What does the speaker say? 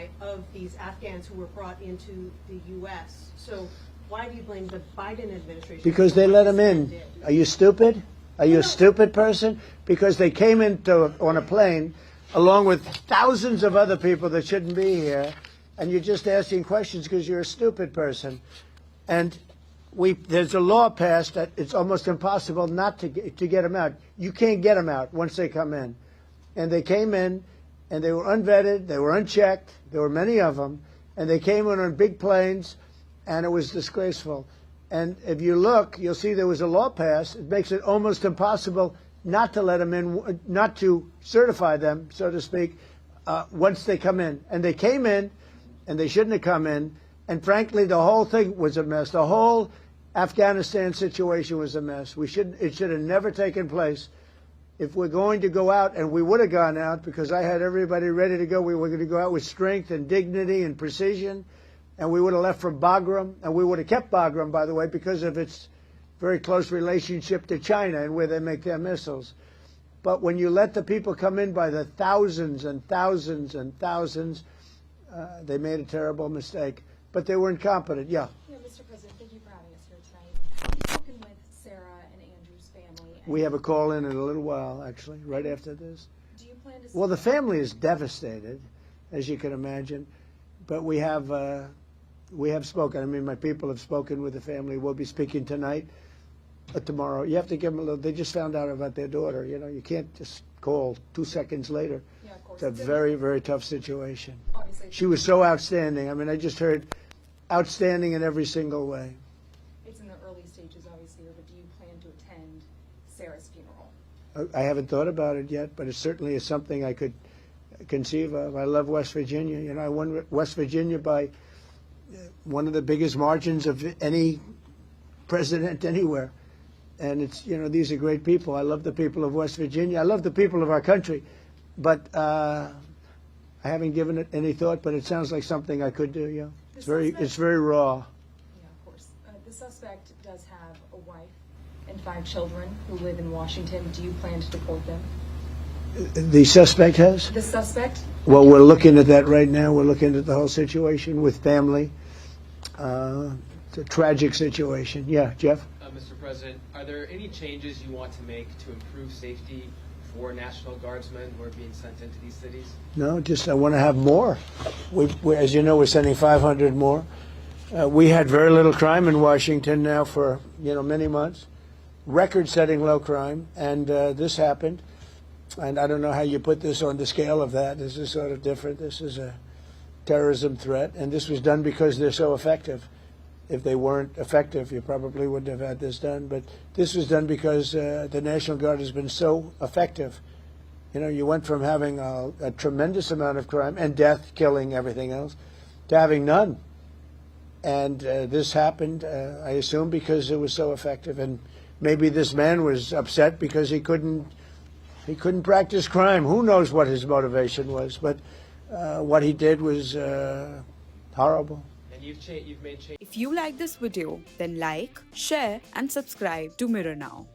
genocide of these Afghans who were brought into the U.S. So why do you blame the Biden administration? Because they let them in. Are you stupid? Are you a stupid person? Because they came on a plane along with thousands of other people that shouldn't be here, and you're just asking questions because you're a stupid person. And there's a law passed that it's almost impossible not to get them out. You can't get them out once they come in. And they came in, and they were unvetted, they were unchecked, there were many of them, and they came in on big planes, and it was disgraceful. And if you look, you'll see there was a law passed. It makes it almost impossible not to let them in, not to certify them, so to speak, once they come in. And they came in, and they shouldn't have come in. And frankly, the whole thing was a mess. The whole Afghanistan situation was a mess. It should have never taken place. If we're going to go out, and we would have gone out because I had everybody ready to go, we were going to go out with strength and dignity and precision. And we would have left from Bagram, and we would have kept Bagram, by the way, because of its very close relationship to China and where they make their missiles. But when you let the people come in by the thousands and thousands and thousands, they made a terrible mistake. But they were incompetent, yeah. Yeah, Mr. President, thank you for having us here tonight. Have you spoken with Sarah and Andrew's family? We have a call in a little while, actually, right after this. Do you plan to... Well, the family is devastated, as you can imagine. But we have spoken. I mean, my people have spoken with the family. We'll be speaking tonight, tomorrow. You have to give them a little. They just found out about their daughter. You know, you can't just call 2 seconds later. Yeah, of course. It's a very, very tough situation. Obviously. She was so outstanding. I mean, I just heard outstanding in every single way. It's in the early stages, obviously, but do you plan to attend Sarah's funeral? I haven't thought about it yet, but it certainly is something I could conceive of. I love West Virginia. You know, I won West Virginia by one of the biggest margins of any president anywhere. And it's, you know, these are great people. I love the people of West Virginia. I love the people of our country. But I haven't given it any thought, but it sounds like something I could do, yeah. It's very raw. Yeah, of course. The suspect does have a wife and 5 children who live in Washington. Do you plan to deport them? The suspect has? The suspect? Well, we're looking at that right now. We're looking at the whole situation with family. It's a tragic situation. Yeah, Jeff? Mr. President, are there any changes you want to make to improve safety for National Guardsmen who are being sent into these cities? No, just I want to have more. As you know, we're sending 500 more. We had very little crime in Washington now for, many months. Record-setting low crime, and this happened. And I don't know how you put this on the scale of that. This is sort of different. This is a terrorism threat, and this was done because they're so effective. If they weren't effective, you probably wouldn't have had this done. But this was done because the National Guard has been so effective. You know, you went from having a tremendous amount of crime and death, killing, everything else, to having none. And this happened, I assume, because it was so effective. And maybe this man was upset because he couldn't practice crime. Who knows what his motivation was? But what he did was horrible. And you've made change. If you like this video, then like, share and subscribe to Mirror Now.